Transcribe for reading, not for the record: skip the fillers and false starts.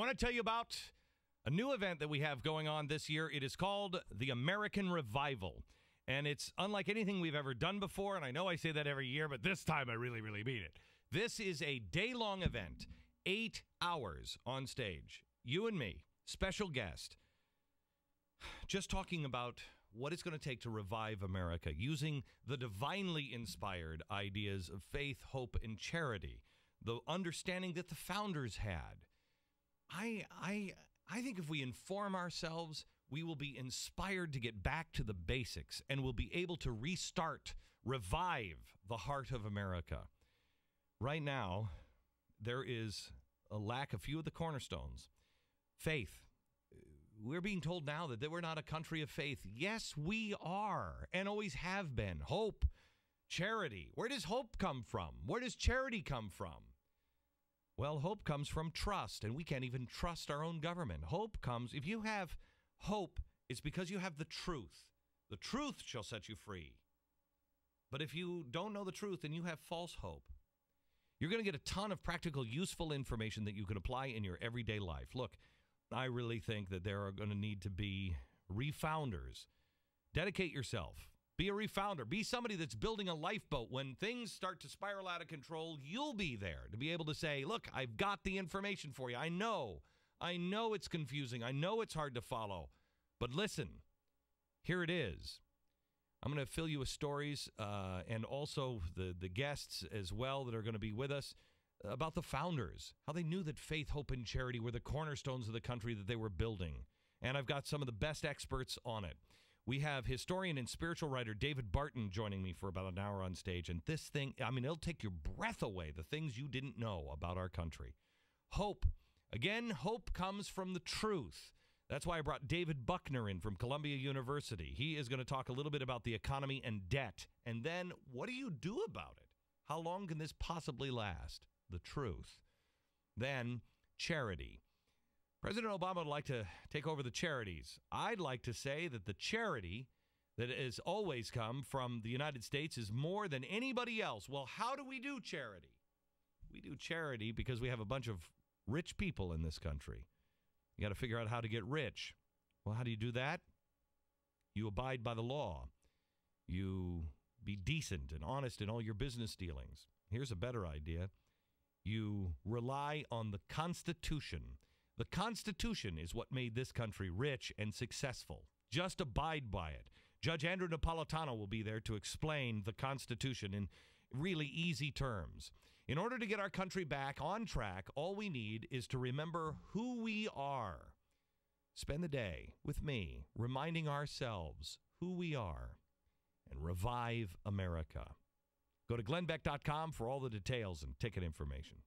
want to tell you about a new event that we have going on this year. It is called the American Revival, and it's unlike anything we've ever done before, and I know I say that every year, but this time I really, really mean it. This is a day-long event, 8 hours on stage. You and me, special guest, just talking about what it's going to take to revive America using the divinely inspired ideas of faith, hope, and charity, the understanding that the founders had. I think if we inform ourselves, we will be inspired to get back to the basics and we'll be able to restart, revive the heart of America. Right now, there is a lack of few of the cornerstones. Faith. We're being told now that we're not a country of faith. Yes, we are, and always have been. Hope, charity. Where does hope come from? Where does charity come from? Well, hope comes from trust, and we can't even trust our own government. Hope comes, if you have hope, it's because you have the truth. The truth shall set you free. But if you don't know the truth, then you have false hope. You're going to get a ton of practical, useful information that you can apply in your everyday life. Look, I really think that there are going to need to be refounders. Dedicate yourself. Be a refounder. Be somebody that's building a lifeboat. When things start to spiral out of control, you'll be there to be able to say, look, I've got the information for you. I know it's confusing. I know it's hard to follow. But listen, here it is. I'm going to fill you with stories and also the guests as well that are going to be with us about the founders, how they knew that faith, hope, and charity were the cornerstones of the country that they were building. And I've got some of the best experts on it. We have historian and spiritual writer David Barton joining me for about an hour on stage. And this thing, I mean, it'll take your breath away, the things you didn't know about our country. Hope. Again, hope comes from the truth. That's why I brought David Buckner in from Columbia University. He is going to talk a little bit about the economy and debt. And then what do you do about it? How long can this possibly last? The truth. Then charity. President Obama would like to take over the charities. I'd like to say that the charity that has always come from the United States is more than anybody else. Well, how do we do charity? We do charity because we have a bunch of rich people in this country. You got to figure out how to get rich. Well, how do you do that? You abide by the law. You be decent and honest in all your business dealings. Here's a better idea. You rely on the Constitution. The Constitution is what made this country rich and successful. Just abide by it. Judge Andrew Napolitano will be there to explain the Constitution in really easy terms. In order to get our country back on track, all we need is to remember who we are. Spend the day with me reminding ourselves who we are and revive America. Go to glennbeck.com for all the details and ticket information.